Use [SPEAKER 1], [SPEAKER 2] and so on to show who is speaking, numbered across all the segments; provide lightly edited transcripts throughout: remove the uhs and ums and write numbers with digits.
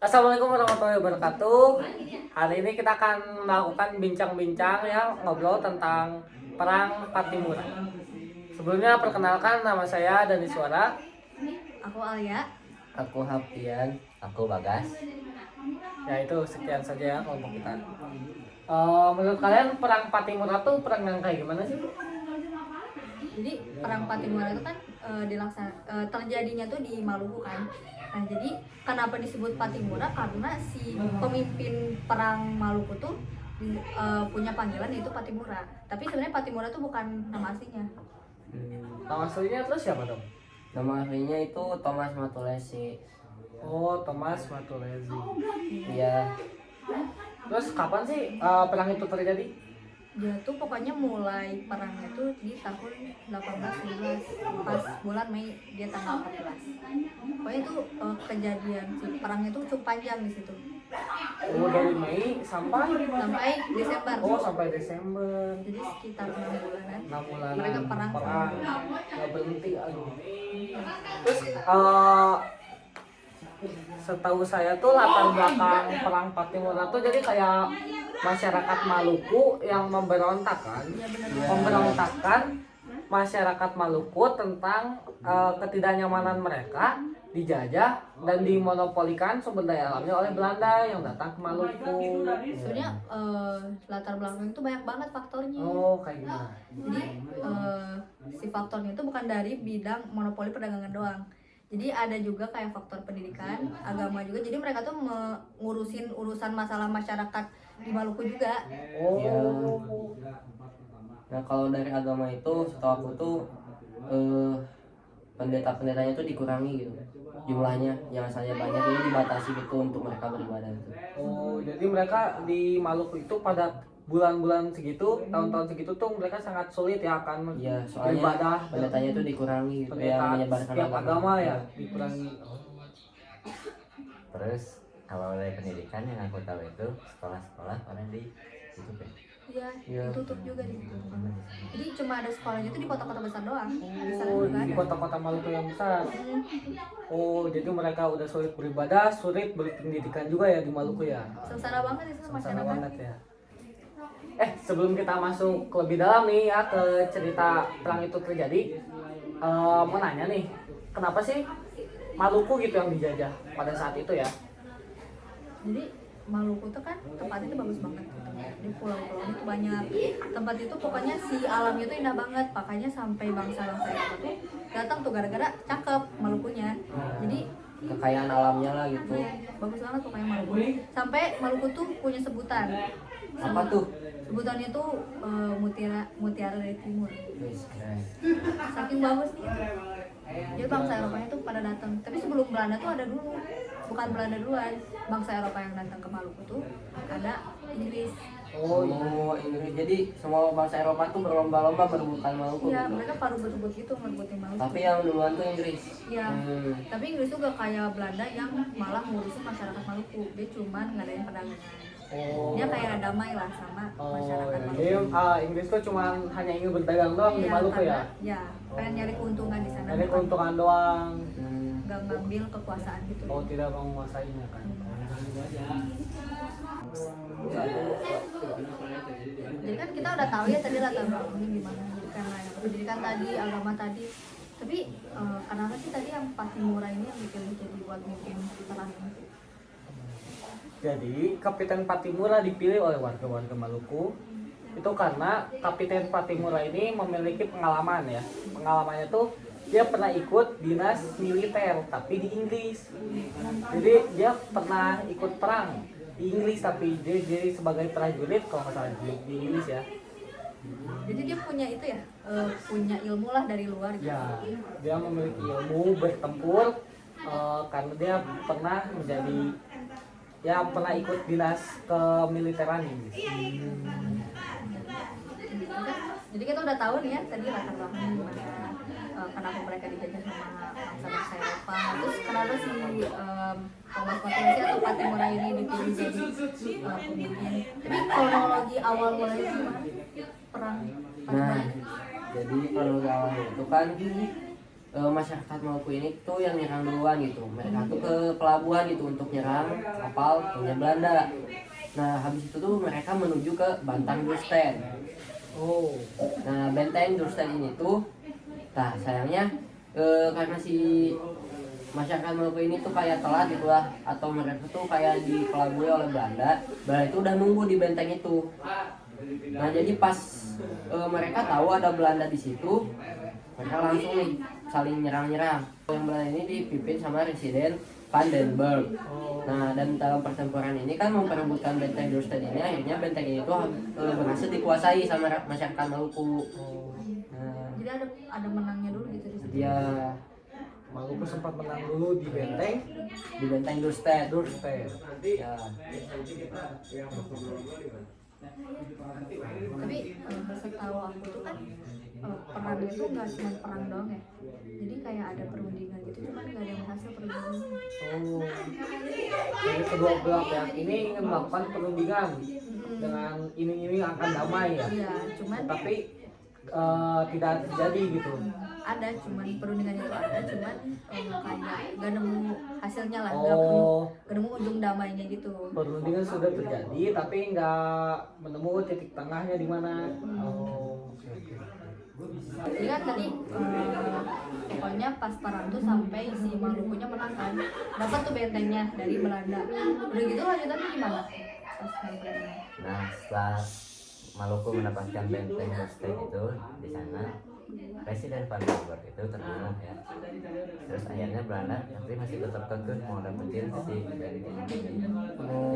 [SPEAKER 1] Assalamualaikum warahmatullahi wabarakatuh. Hari ini kita akan melakukan bincang-bincang ya, ngobrol tentang Perang Patimura. Sebelumnya perkenalkan, nama saya Dani Suara.
[SPEAKER 2] Aku Alia.
[SPEAKER 3] Aku Hafian, aku Bagas.
[SPEAKER 1] Ya itu sekian saja ya kelompok kita. Menurut kalian Perang Patimura tuh perang yang kayak gimana sih?
[SPEAKER 2] Jadi perang Patimura itu kan terjadinya tuh di Maluku kan. Nah jadi kenapa disebut Patimura? Karena si pemimpin perang Maluku tuh punya panggilan yaitu Patimura. Tapi sebenarnya Patimura tuh bukan nama aslinya.
[SPEAKER 1] Nama aslinya terus siapa dong?
[SPEAKER 3] Nama aslinya itu Thomas Matulesi.
[SPEAKER 1] Oh, Thomas Matulesi.
[SPEAKER 3] Iya,
[SPEAKER 1] Terus kapan sih perang itu terjadi?
[SPEAKER 2] Dia tuh pokoknya mulai perangnya tuh di tahun 1812 pas bulan Mei, dia tanggal 14. Pokoknya itu kejadian si perangnya tuh cukup panjang di situ.
[SPEAKER 1] Oh, dari Mei sampai
[SPEAKER 2] Desember.
[SPEAKER 1] Oh, sampai Desember.
[SPEAKER 2] Jadi sekitar 6 bulanan.
[SPEAKER 1] 6 bulan
[SPEAKER 2] Mereka perang.
[SPEAKER 1] nggak berhenti. Aduh. Terus setahu saya tuh latar belakang perang Patimura tuh jadi kayak masyarakat Maluku yang memberontak kan,
[SPEAKER 2] Iya benar.
[SPEAKER 1] memberontakkan masyarakat Maluku tentang ketidaknyamanan mereka dijajah dan dimonopolikan sumber daya alamnya oleh Belanda yang datang ke Maluku.
[SPEAKER 2] Sebenarnya latar belakang itu banyak banget faktornya.
[SPEAKER 1] Oh, kayak gimana?
[SPEAKER 2] Jadi si faktornya itu bukan dari bidang monopoli perdagangan doang. Jadi ada juga kayak faktor pendidikan, agama juga. Jadi mereka tuh ngurusin urusan masalah masyarakat di Maluku juga.
[SPEAKER 3] Iya.
[SPEAKER 1] Oh,
[SPEAKER 3] Nah kalau dari agama itu, setahu aku tuh pendeta-pendetanya tuh dikurangi gitu. Jumlahnya yang asalnya banyak ini dibatasi gitu untuk mereka beribadah gitu.
[SPEAKER 1] oh, jadi mereka di Maluku itu pada bulan-bulan segitu, tahun-tahun segitu tuh mereka sangat sulit ya akan
[SPEAKER 3] Iya, soalnya
[SPEAKER 1] beribadah.
[SPEAKER 3] pendetanya tuh dikurangi gitu yang
[SPEAKER 1] Pendeta
[SPEAKER 3] menyebarkan
[SPEAKER 1] setiap agama ya dikurangi.
[SPEAKER 4] Terus kalau dari pendidikan yang aku tahu itu sekolah-sekolah orang di itu kan.
[SPEAKER 2] Iya,
[SPEAKER 3] Iya.
[SPEAKER 2] ditutup juga di situ. Jadi cuma ada sekolahnya tuh di kota-kota besar doang. Di sana
[SPEAKER 1] Oh,
[SPEAKER 2] juga
[SPEAKER 1] di
[SPEAKER 2] ada.
[SPEAKER 1] kota-kota Maluku yang besar. Oh, jadi mereka udah sulit beribadah, sulit berpendidikan juga ya di Maluku ya.
[SPEAKER 2] Sengsara banget di sana
[SPEAKER 1] Sama
[SPEAKER 2] masyarakat.
[SPEAKER 1] banget ya. Sebelum kita masuk ke lebih dalam nih ya ke cerita perang itu terjadi, mau nanya nih, kenapa sih Maluku gitu yang dijajah pada saat itu ya?
[SPEAKER 2] Jadi Maluku tuh kan tempatnya tuh bagus banget gitu. Di pulau-pulau itu banyak. Tempat itu pokoknya si alamnya tuh indah banget. Makanya sampai bangsa-bangsa Eropa tuh datang tuh gara-gara cakep Malukunya. Jadi
[SPEAKER 3] kekayaan alamnya lah gitu.
[SPEAKER 2] bagus banget pokoknya Maluku. Sampai Maluku tuh punya sebutan.
[SPEAKER 3] Apa tuh?
[SPEAKER 2] Sebutannya tuh mutiara dari timur.
[SPEAKER 3] Wis, keren.
[SPEAKER 2] Saking bagus nih. Jadi bangsa Eropanya tuh pada datang. Tapi sebelum Belanda tuh ada dulu. Bukan Belanda duluan. Bangsa Eropa yang datang ke Maluku tuh ada Inggris.
[SPEAKER 3] Oh, Inggris. Jadi semua bangsa Eropa tuh berlomba-lomba merebutkan Maluku.
[SPEAKER 2] Iya,
[SPEAKER 3] gitu.
[SPEAKER 2] mereka paruh-rebut gitu merebutin Maluku.
[SPEAKER 3] Tapi yang duluan tuh Inggris.
[SPEAKER 2] Iya. Tapi Inggris tuh gak kayak Belanda yang malah ngurusin masyarakat Maluku. Dia cuman ngadain perdagangan.
[SPEAKER 1] Oh,
[SPEAKER 2] Dia kayak damai lah sama masyarakat Maluku.
[SPEAKER 1] jadi Inggris tuh cuma hanya ingin berdagang doang di
[SPEAKER 2] Iya,
[SPEAKER 1] Maluku ya?
[SPEAKER 2] Ya, pengen nyari keuntungan di sana.
[SPEAKER 1] Jadi
[SPEAKER 2] bukan
[SPEAKER 1] keuntungan doang.
[SPEAKER 2] gak ngambil kekuasaan gitu.
[SPEAKER 1] Oh, tidak menguasainya kan?
[SPEAKER 2] Jadi kan kita udah tahu ya tadi latar belakangnya gimana, jadi karena yang pendidikan tadi, agama tadi. Tapi kenapa sih tadi yang Patimura ini yang dipilih buat mimpin perang ini?
[SPEAKER 1] Jadi Kapiten Patimura dipilih oleh warga-warga Maluku itu karena Kapiten Patimura ini memiliki pengalaman ya. Pengalamannya tuh dia pernah ikut dinas militer tapi di Inggris. Jadi dia pernah ikut perang di Inggris tapi dia jadi sebagai prajurit kalau nggak salah di Inggris ya.
[SPEAKER 2] Jadi dia punya itu ya, punya ilmu lah dari luar gitu.
[SPEAKER 1] Ya, dia memiliki ilmu bertempur karena dia pernah menjadi ya pernah ikut dinas kemiliteran di Inggris.
[SPEAKER 2] Jadi kita udah tahu nih ya tadi latar belakangnya gimana, kenapa mereka dijajah sama bangsa-bangsa Eropa. Terus kenapa si Thomas Matulesi atau Patimura ini dipilih jadi pemimpin. Tapi kronologi awal mulanya gimana perang
[SPEAKER 3] Nah, jadi kalau awalnya itu kan masyarakat Maluku ini tuh yang nyerang duluan gitu. Mereka tuh ke pelabuhan gitu untuk nyerang kapal punya Belanda. Nah habis itu tuh mereka menuju ke Bantang Dursten.
[SPEAKER 1] Oh.
[SPEAKER 3] Nah benteng Dursten ini tuh, nah sayangnya karena si masyarakat Maluku ini tuh kayak telat gitu lah, atau mereka tuh kayak dikelabui oleh Belanda. Belanda itu udah nunggu di benteng itu. Nah jadi pas mereka tahu ada Belanda di situ, mereka langsung nih saling nyerang-nyerang. Yang Belanda ini dipimpin sama Residen Vandenberg. Nah dan dalam pertempuran ini kan memperebutkan benteng Dursten ini, akhirnya benteng ini tuh berhasil dikuasai sama masyarakat Maluku. Nah,
[SPEAKER 2] Jadi ada menangnya dulu gitu di situ.
[SPEAKER 3] dia
[SPEAKER 1] Maluku sempat menang dulu di
[SPEAKER 3] benteng Dursten.
[SPEAKER 1] Dursten.
[SPEAKER 3] Ya.
[SPEAKER 2] Tapi setahu aku tuh kan perangnya tuh nggak cuma perang doang ya. Jadi kayak ada perundingan gitu, cuman nggak ada yang berhasil perundingan.
[SPEAKER 1] Oh. Jadi kedua belah pihak ini ingin melakukan perundingan dengan iming-iming akan damai ya.
[SPEAKER 2] Iya, cuman
[SPEAKER 1] Tapi tidak terjadi gitu.
[SPEAKER 2] ada, cuman perundingannya itu ada, cuman kayak gak nemu hasilnya lah,
[SPEAKER 1] Oh.
[SPEAKER 2] gak nemu ujung damainya gitu.
[SPEAKER 1] Perundingan sudah terjadi tapi nggak menemu titik tengahnya di mana. Oh. Oke, oke.
[SPEAKER 2] Jadi kan tadi pokoknya pas perang tuh sampai si Malukunya menang kan, dapat tuh bentengnya dari Belanda. Udah gitu lanjutannya gimana? Pas perangnya.
[SPEAKER 4] Nah setelah Maluku mendapatkan benteng Dursten itu, di sana Presiden Vandenberg itu terbunuh ya. Terus akhirnya Belanda tapi masih tetap kekeh mau dapetin si benteng ini.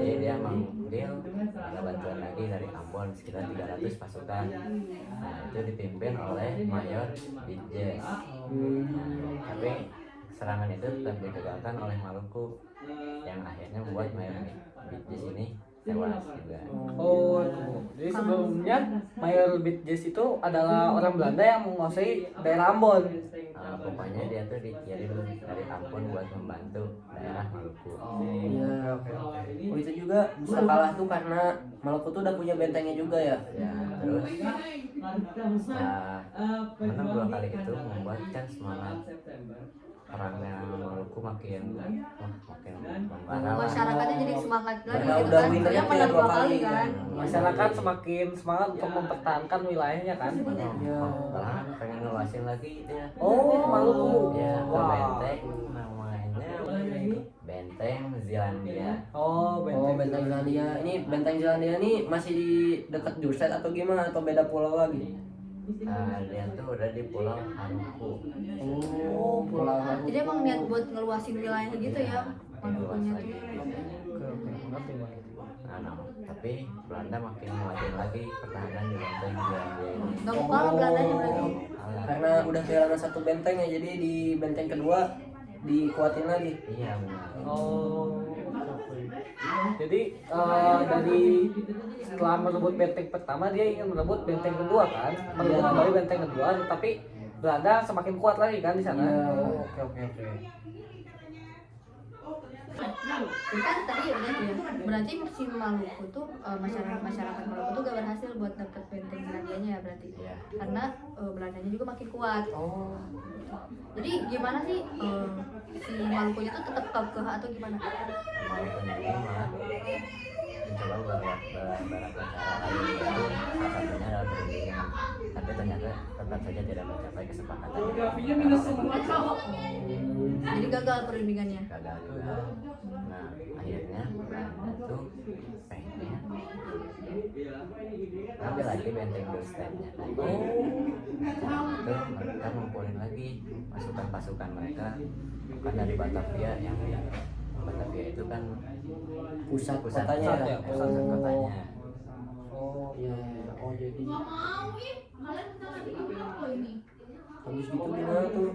[SPEAKER 4] Jadi dia manggil ada bantuan lagi dari Ambon sekitar 300 pasukan. Nah itu dipimpin oleh Mayor Bitjes. Nah, tapi serangan itu tetap digagalkan oleh Maluku, yang akhirnya membuat Mayor Bitjes ini tewas juga.
[SPEAKER 1] Oh, jadi sebelumnya Mayor Bitjes itu adalah orang Belanda yang menguasai daerah Ambon.
[SPEAKER 4] Pokoknya dia tuh dikirim dari Ambon buat membantu daerah Maluku.
[SPEAKER 3] Iya. Oh itu juga bisa kalah tuh karena Maluku tuh udah punya bentengnya juga ya.
[SPEAKER 4] Ya, terus menang 2 kali itu membuatkan semangat perangnya Maluku makin membara.
[SPEAKER 2] Masyarakatnya jadi semangat lagi
[SPEAKER 3] Karena
[SPEAKER 2] gitu
[SPEAKER 3] udah
[SPEAKER 2] kan,
[SPEAKER 3] winner
[SPEAKER 2] soalnya
[SPEAKER 3] aja
[SPEAKER 2] menang
[SPEAKER 3] 2
[SPEAKER 2] 2 kali
[SPEAKER 3] kali
[SPEAKER 2] kan.
[SPEAKER 1] Masyarakat semakin semangat untuk mempertahankan wilayahnya kan.
[SPEAKER 3] Iya.
[SPEAKER 4] Malah pengen ngeluasin lagi dia.
[SPEAKER 1] Oh, Maluku.
[SPEAKER 4] Ya, ke
[SPEAKER 1] Wah.
[SPEAKER 4] benteng namanya Benteng Zealandia.
[SPEAKER 1] Oh,
[SPEAKER 3] Oh benteng Zealandia. Ini benteng Zealandia ini masih di dekat Dursten atau gimana, atau beda pulau lagi?
[SPEAKER 4] Dia tuh udah di Pulau Haruku.
[SPEAKER 3] Oh pulau.
[SPEAKER 2] Jadi emang niat buat ngeluasin wilayahnya gitu ya, Malukunya tuh.
[SPEAKER 1] Oke, oke, mengerti, mengerti.
[SPEAKER 4] Nah, tapi Belanda makin nguatin lagi pertahanan di Benteng Zealandia ini.
[SPEAKER 2] Gak mau kalah Belandanya berarti.
[SPEAKER 3] Karena udah kehilangan 1 benteng ya, jadi di benteng kedua dikuatin lagi.
[SPEAKER 4] Iya benar.
[SPEAKER 1] Oh, oke. Jadi dari setelah merebut benteng pertama dia ingin merebut benteng kedua kan, merebut kembali benteng kedua, tapi Belanda semakin kuat lagi kan di sana.
[SPEAKER 3] Iya.
[SPEAKER 1] Oh, oke, oke, oke.
[SPEAKER 2] Kan tadi udah tuh ya, berarti si Maluku tuh masyarakat Maluku tuh gak berhasil buat dapet benteng Zealandianya ya berarti.
[SPEAKER 4] Iya.
[SPEAKER 2] Karena Belandanya juga makin kuat.
[SPEAKER 3] Oh.
[SPEAKER 2] Jadi gimana sih si Malukunya tuh tetap kekeh atau gimana?
[SPEAKER 4] Maluku ini malah mencoba beberapa cara lain, yaitu salah satunya adalah perundingan. Tapi ternyata tetap saja tidak mencapai kesepakatan.
[SPEAKER 2] Jadi gagal perundingannya.
[SPEAKER 4] Gagal juga. Nah akhirnya Belanda tuh pengen ambil lagi benteng Durstennya tadi. Itu mereka ngumpulin lagi pasukan-pasukan mereka kan dari Batavia, yang Batavia itu kan
[SPEAKER 3] Pusat
[SPEAKER 4] pusat
[SPEAKER 3] kotanya ya.
[SPEAKER 4] pusat kotanya.
[SPEAKER 3] Oh iya. Oh jadi. Habis gitu gimana tuh?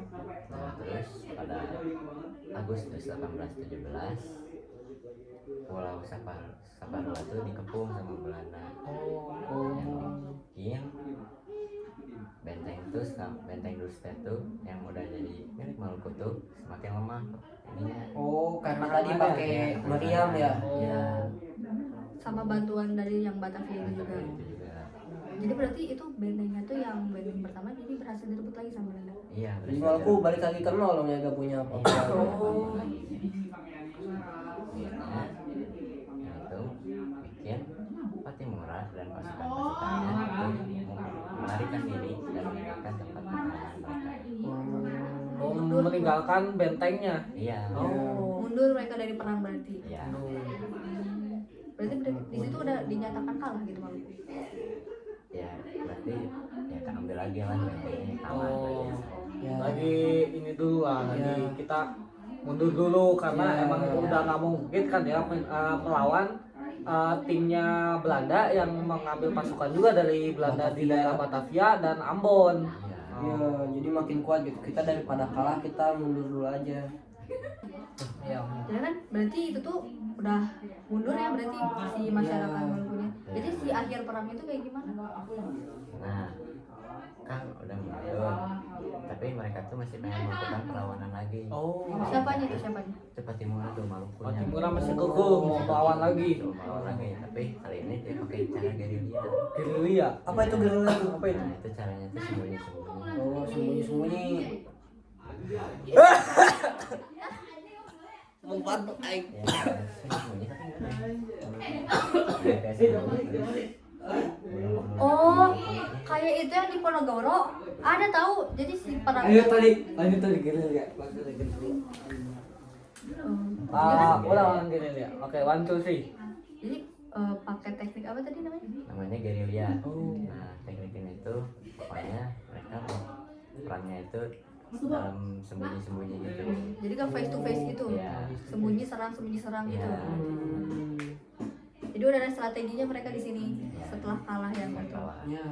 [SPEAKER 4] Nah, terus pada Agustus 1817 Pulau Saparua itu dikepung sama Belanda. Yang bikin benteng Dursten tuh yang udah jadi milik Maluku tuh semakin lemah ininya.
[SPEAKER 3] Oh karena tadi pakai meriam ya.
[SPEAKER 4] Ya,
[SPEAKER 2] Sama bantuan dari yang Batavia ini juga.
[SPEAKER 4] itu juga.
[SPEAKER 2] Jadi berarti itu bentengnya tuh yang benteng pertama jadi berhasil direbut lagi sama Belanda.
[SPEAKER 4] Iya,
[SPEAKER 3] Jadi
[SPEAKER 4] berhasil
[SPEAKER 3] Maluku
[SPEAKER 4] direbut.
[SPEAKER 3] balik lagi ke nol dong ya, gak punya apa-apa.
[SPEAKER 2] Oh.
[SPEAKER 4] Akhirnya itu bikin Pattimura dan pasukan-pasukannya itu melarikan diri dan meninggalkan tempat pertahanan mereka.
[SPEAKER 1] Oh, meninggalkan bentengnya.
[SPEAKER 4] Iya.
[SPEAKER 1] Oh.
[SPEAKER 2] Mundur mereka dari perang berarti.
[SPEAKER 4] Iya.
[SPEAKER 2] Berarti di situ udah dinyatakan kalah gitu Maluku.
[SPEAKER 4] Ya, berarti ya ambil lagi lah bentengnya kalah.
[SPEAKER 1] Oh.
[SPEAKER 3] Ya.
[SPEAKER 1] Lagi ini dulu lah, lagi
[SPEAKER 3] Ya.
[SPEAKER 1] kita mundur dulu karena
[SPEAKER 3] Ya.
[SPEAKER 1] emang itu udah nggak mungkin kan ya melawan timnya Belanda yang mengambil pasukan juga dari Belanda di
[SPEAKER 3] Batavia.
[SPEAKER 1] daerah Batavia dan Ambon.
[SPEAKER 3] Ya, jadi makin kuat gitu. Kita daripada kalah kita mundur dulu aja.
[SPEAKER 1] Ya.
[SPEAKER 2] Jadi kan berarti itu tuh udah mundur ya berarti si masyarakat Malukunya. Jadi si akhir perang itu kayak gimana?
[SPEAKER 4] Nah, kan udah mundur, tapi mereka tuh masih pengen melakukan perlawanan lagi.
[SPEAKER 1] Oh.
[SPEAKER 2] Siapanya itu siapanya?
[SPEAKER 4] Itu Pattimura tuh Malukunya.
[SPEAKER 1] Pattimura masih kekeh mau melawan lagi.
[SPEAKER 4] Mau melawan lagi, tapi kali ini dia pakai cara gerilya.
[SPEAKER 1] Gerilya.
[SPEAKER 3] Apa itu gerilya tuh? Apa itu?
[SPEAKER 4] Nah, itu caranya tuh sembunyi-sembunyi.
[SPEAKER 3] Oh, sembunyi-sembunyi. Membantu aing.
[SPEAKER 4] Ya, sembunyi tapi enggak ada. Kayak sembunyi.
[SPEAKER 2] Oh, kayak itu yang di Ponorogo. Ada tahu. Jadi si perang
[SPEAKER 1] lanjut tadi gerilya. Ulang gerilya. Oke, 1 2 3.
[SPEAKER 2] Jadi pakai teknik apa tadi namanya?
[SPEAKER 4] Namanya gerilya.
[SPEAKER 1] Oh.
[SPEAKER 4] Nah, teknik ini tuh pokoknya mereka perangnya itu dalam sembunyi-sembunyi gitu.
[SPEAKER 2] Jadi kan face to face gitu.
[SPEAKER 4] Iya.
[SPEAKER 2] Sembunyi serang gitu.
[SPEAKER 4] Iya.
[SPEAKER 2] Jadi udah ada strateginya mereka di sini setelah kalah yang itu.
[SPEAKER 4] Kalah.
[SPEAKER 3] Ya.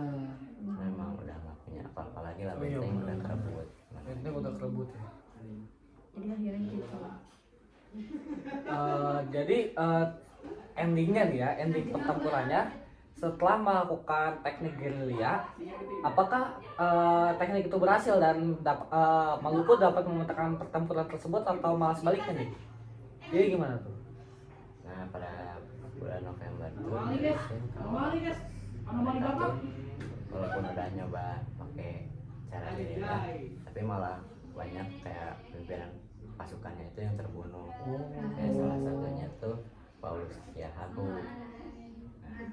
[SPEAKER 4] Memang udah nggak punya apa-apa lagi lah,
[SPEAKER 1] Oh, iya,
[SPEAKER 4] benteng
[SPEAKER 1] bener.
[SPEAKER 4] udah kerebut.
[SPEAKER 1] Benteng udah kerebut ya.
[SPEAKER 2] Jadi akhirnya gitu.
[SPEAKER 1] Jadi endingnya nih ya, ending pertempurannya setelah melakukan teknik gerilya, apakah teknik itu berhasil dan Maluku dapat memenangkan pertempuran tersebut atau malah sebaliknya nih? Jadi gimana tuh?
[SPEAKER 4] Nah, pada bulan November tuh diharusin kalau mereka tuh walaupun udah nyoba pakai cara gerilya, tapi malah banyak kayak pimpinan pasukannya itu yang terbunuh. Kayak salah satunya tuh Paulus Tiahahu. Nah,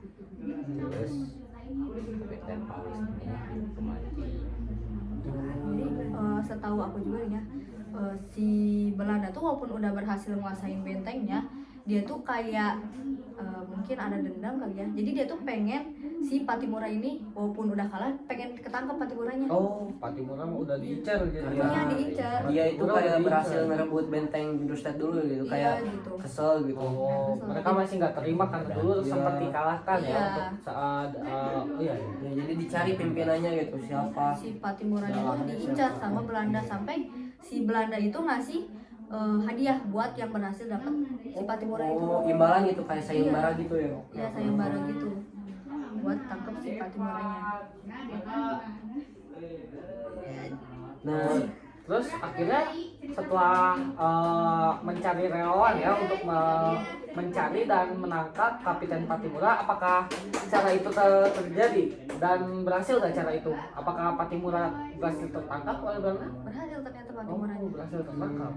[SPEAKER 4] terus Kapiten Paulus ini dihukum mati.
[SPEAKER 2] Jadi setahu aku juga nih ya, si Belanda tuh walaupun udah berhasil menguasain bentengnya, dia tuh kayak mungkin ada dendam kali ya. Jadi dia tuh pengen si Pattimura ini walaupun udah kalah pengen ketangkep Pattimuranya.
[SPEAKER 1] Oh, Pattimura mah udah diincar gitu.
[SPEAKER 2] Iya, diincar.
[SPEAKER 3] Dia itu
[SPEAKER 1] Udah
[SPEAKER 3] kayak
[SPEAKER 1] diincar.
[SPEAKER 3] berhasil ngerebut benteng Jurstad dulu gitu,
[SPEAKER 2] Iya,
[SPEAKER 3] kayak
[SPEAKER 2] gitu.
[SPEAKER 3] kesel gitu.
[SPEAKER 1] Oh, mereka masih nggak terima karena dulu
[SPEAKER 3] Iya.
[SPEAKER 1] sempat dikalahkan ya
[SPEAKER 2] Iya.
[SPEAKER 1] untuk saat iya.
[SPEAKER 3] Ya, jadi dicari pimpinannya gitu, siapa.
[SPEAKER 2] Si Pattimuranya tuh diincar sama Belanda sampai si Belanda itu ngasih hadiah buat yang berhasil dapat si Pattimura itu.
[SPEAKER 3] Oh, imbalan gitu kayak sayembara gitu ya.
[SPEAKER 2] Ya sayembara gitu buat tangkap si Pattimuranya.
[SPEAKER 3] Nah,
[SPEAKER 1] Terus akhirnya setelah mencari relawan ya untuk mencari dan menangkap Kapiten Pattimura, apakah cara itu terjadi dan berhasil nggak cara itu? Apakah Pattimura berhasil tertangkap oleh Belanda?
[SPEAKER 2] Berhasil ternyata
[SPEAKER 1] Oh,
[SPEAKER 2] Pattimuranya.
[SPEAKER 1] berhasil tertangkap.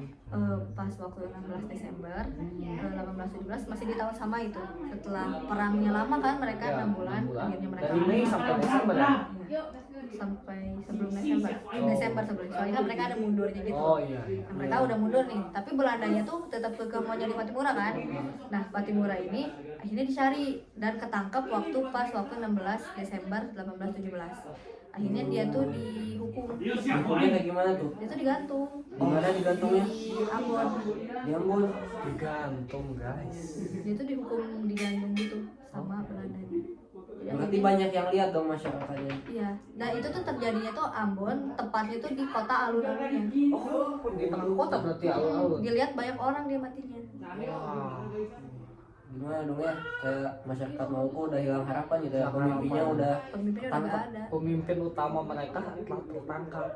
[SPEAKER 2] Pas waktu 16 Desember 1817 masih di tahun sama itu. Setelah perangnya lama kan mereka
[SPEAKER 1] Ya,
[SPEAKER 2] 6 bulan,
[SPEAKER 1] 6 bulan.
[SPEAKER 2] akhirnya mereka
[SPEAKER 1] Dari Mei sampai Desember ya?
[SPEAKER 2] Iya, sampai sebelum Desember. Desember sebelum. Soalnya kan mereka ada mundurnya gitu.
[SPEAKER 1] Oh iya.
[SPEAKER 2] Nah, mereka udah mundur nih, tapi Belandanya tuh tetap kekeh mau jadi Pattimura kan. Nah, Pattimura ini akhirnya dicari dan ketangkep waktu 16 Desember 1817. Akhirnya dia tuh dihukum.
[SPEAKER 3] hukumnya kayak gimana tuh?
[SPEAKER 2] Dia tuh digantung
[SPEAKER 3] Di mana digantungnya?
[SPEAKER 2] di Ambon.
[SPEAKER 3] Di Ambon.
[SPEAKER 1] Digantung guys.
[SPEAKER 2] Dia tuh dihukum digantung gitu sama Belandanya. Jadi
[SPEAKER 3] Berarti
[SPEAKER 2] akhirnya-
[SPEAKER 3] banyak yang lihat dong masyarakatnya.
[SPEAKER 2] Iya. Nah, itu tuh terjadinya tuh Ambon, tepatnya tuh di kota alun-alunnya.
[SPEAKER 1] Oh, di tengah kota berarti alun-alun.
[SPEAKER 2] Dilihat banyak orang dia matinya.
[SPEAKER 1] Wah.
[SPEAKER 3] Gimana dong ya? Kayak masyarakat Maluku udah hilang harapan gitu ya.
[SPEAKER 1] Hilang
[SPEAKER 3] Pemimpinnya
[SPEAKER 1] harapan.
[SPEAKER 3] udah
[SPEAKER 2] Pemimpinnya udah nggak ada.
[SPEAKER 1] Pemimpin utama mereka telah tertangkap.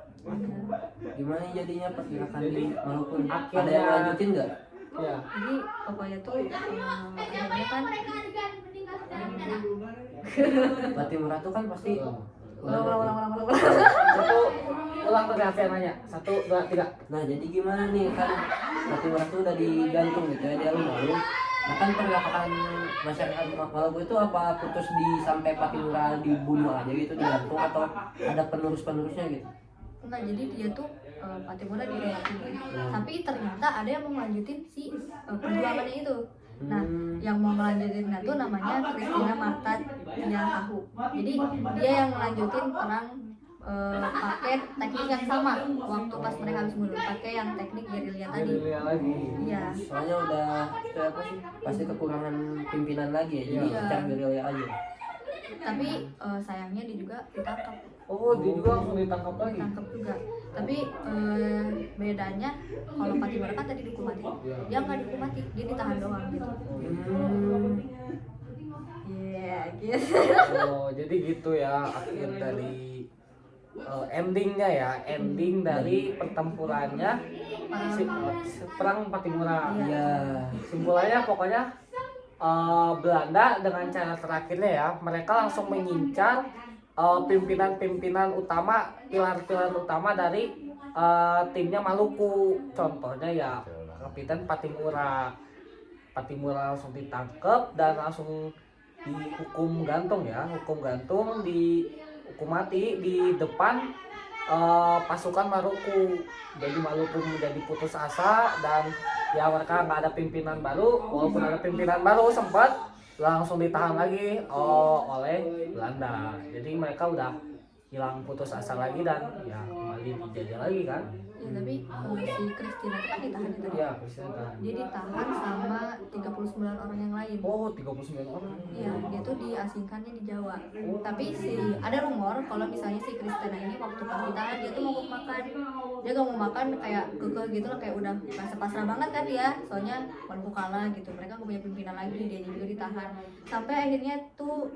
[SPEAKER 3] gimana jadinya pergerakan
[SPEAKER 1] Jadi,
[SPEAKER 3] di Maluku?
[SPEAKER 1] akhirnya-
[SPEAKER 3] Ada yang lanjutin nggak?
[SPEAKER 1] Ya.
[SPEAKER 2] Jadi pokoknya tuh akhirnya kan
[SPEAKER 3] Patimura tuh kan pasti
[SPEAKER 2] Ulang.
[SPEAKER 1] Satu, ulang tuh Alfian nanya. 1, 2, 3.
[SPEAKER 3] Nah jadi gimana nih kan Patimura tuh udah digantung gitu ya di alun-alun. Nah kan pergerakan masyarakat Maluku itu apa putus di sampai Patimura dibunuh aja gitu digantung atau ada penerus-penerusnya gitu?
[SPEAKER 2] Enggak, jadi dia tuh Patimura dilewatin ya. Tapi ternyata ada yang mau lanjutin si perjuangannya itu. Nah, yang mau ngelanjutin itu namanya Christina Marta Tiahahu. Jadi dia yang ngelanjutin perang pakai teknik yang sama waktu pas mereka habis bunuh, pakai yang teknik gerilya tadi.
[SPEAKER 1] Lihat lagi.
[SPEAKER 2] Iya.
[SPEAKER 3] Soalnya udah itu apa sih pasti kekurangan pimpinan lagi ya jadi
[SPEAKER 2] Iya.
[SPEAKER 3] secara gerilya aja.
[SPEAKER 2] Tapi sayangnya dia juga ditangkap.
[SPEAKER 1] Oh, dia juga langsung ditangkap lagi.
[SPEAKER 2] Ditangkap juga. Tapi bedanya kalau Patimura kan tadi dihukum mati. Dia nggak dihukum mati, dia ditahan doang gitu. Iya, gitu.
[SPEAKER 1] Oh, jadi gitu ya akhir dari endingnya ya, ending dari pertempurannya perang Patimura.
[SPEAKER 3] Iya.
[SPEAKER 1] Simpulannya pokoknya Belanda dengan cara terakhirnya ya, mereka langsung mengincar pimpinan-pimpinan utama, pilar-pilar utama dari timnya Maluku. Contohnya ya Kapiten Patimura. Patimura langsung ditangkap dan langsung dihukum gantung ya, hukum gantung, dihukum mati di depan pasukan Maluku. Jadi Maluku menjadi putus asa dan ya mereka nggak ada pimpinan baru. Walaupun ada pimpinan baru sempat langsung ditahan lagi oleh Belanda. Jadi mereka udah hilang putus asa lagi dan ya kembali dijajah lagi kan.
[SPEAKER 2] Ya, tapi si Christina itu kan ditahan itu.
[SPEAKER 1] Iya, bisa ditahan.
[SPEAKER 2] Dia ditahan sama 39 orang yang lain.
[SPEAKER 1] Oh, 39 orang.
[SPEAKER 2] Iya, dia tuh diasingkannya di Jawa. Tapi ada rumor kalau misalnya si Christina ini waktu pas ditahan dia tuh mogok makan. Dia gak mau makan kayak kekeh gitu lah, kayak udah pasrah banget kan dia. Soalnya Maluku kalah gitu. Mereka gak punya pimpinan lagi, dia juga ditahan. Sampai akhirnya tuh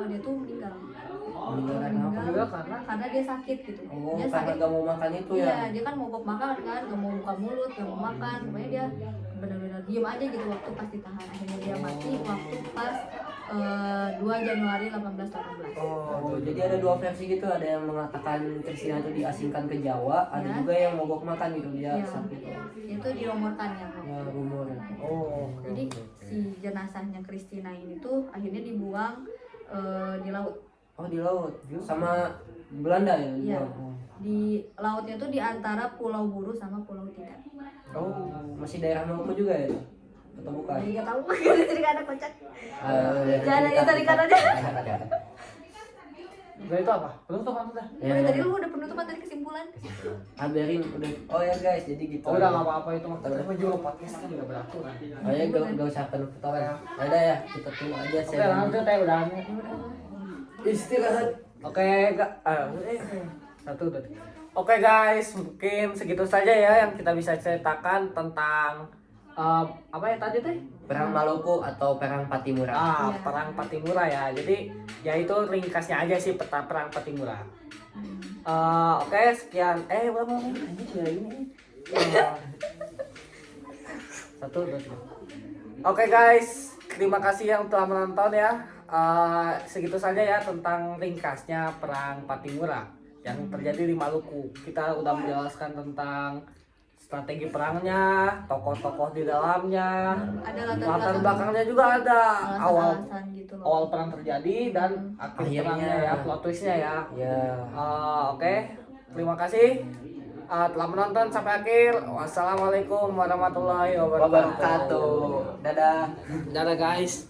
[SPEAKER 2] dia tuh meninggal.
[SPEAKER 1] Meninggal
[SPEAKER 2] Karena dia sakit gitu.
[SPEAKER 3] Oh,
[SPEAKER 2] Dia
[SPEAKER 3] karena
[SPEAKER 2] sakit.
[SPEAKER 3] gak mau makan itu ya?
[SPEAKER 2] Iya, dia kan mogok makan kan, gak mau buka mulut, gak mau makan. Pokoknya dia benar-benar diem aja gitu waktu pas ditahan. Akhirnya dia mati waktu pas 2 Januari 1818.
[SPEAKER 3] Oh, jadi ada dua versi gitu, ada yang mengatakan Christina itu diasingkan ke Jawa, ada
[SPEAKER 2] Ya.
[SPEAKER 3] juga yang mogok makan gitu dia
[SPEAKER 2] Iya.
[SPEAKER 3] sakit.
[SPEAKER 2] Itu dirumorkan ya.
[SPEAKER 3] Ya rumor.
[SPEAKER 1] Oh,
[SPEAKER 2] Jadi si jenazahnya Christina ini tuh akhirnya dibuang di laut.
[SPEAKER 3] Oh di laut, sama Belanda ya?
[SPEAKER 2] Iya.
[SPEAKER 3] Oh.
[SPEAKER 2] Di lautnya tuh di antara Pulau Buru sama Pulau Tiga.
[SPEAKER 3] Oh, masih daerah Maluku juga ya? Atau bukan?
[SPEAKER 2] Jadi nggak tahu, jadi anak kocak.
[SPEAKER 3] Ya,
[SPEAKER 2] Jangan nanya tadi katanya.
[SPEAKER 1] Nah itu apa? Penutup apa dah?
[SPEAKER 3] Ya,
[SPEAKER 2] Tadi lu udah penutupan tadi kesimpulan.
[SPEAKER 3] Haberin udah. Oh ya guys, jadi gitu.
[SPEAKER 1] Oh udah nggak apa-apa itu maksudnya juga podcast kan nggak beraturan.
[SPEAKER 3] Oh ya gak usah penutupan. Udah ya, kita tunggu aja
[SPEAKER 1] Oke lanjut ya udah.
[SPEAKER 3] istirahat.
[SPEAKER 1] Oke satu dua. Tiga. Oke guys, mungkin segitu saja ya yang kita bisa ceritakan tentang apa ya tadi teh?
[SPEAKER 3] Perang Maluku atau perang Patimura.
[SPEAKER 1] Perang Patimura ya. Jadi ya itu ringkasnya aja sih peta perang Patimura. Oke sekian. Berapa menit? Ini sudah ini. Satu dua tiga. Oke guys, terima kasih yang telah menonton ya. Segitu saja ya tentang ringkasnya perang Patimura yang terjadi di Maluku. Kita udah menjelaskan tentang strategi perangnya, tokoh-tokoh di dalamnya,
[SPEAKER 2] Ada
[SPEAKER 1] latar belakangnya juga ada, awal
[SPEAKER 2] alasan gitu loh.
[SPEAKER 1] awal perang terjadi dan akhir
[SPEAKER 3] Akhirnya.
[SPEAKER 1] perangnya ya, plot twistnya ya.
[SPEAKER 3] Ya.
[SPEAKER 1] Oke, terima kasih telah menonton sampai akhir. Wassalamualaikum warahmatullahi wabarakatuh.
[SPEAKER 3] Wabarakatuh. Dadah.
[SPEAKER 1] Dadah guys.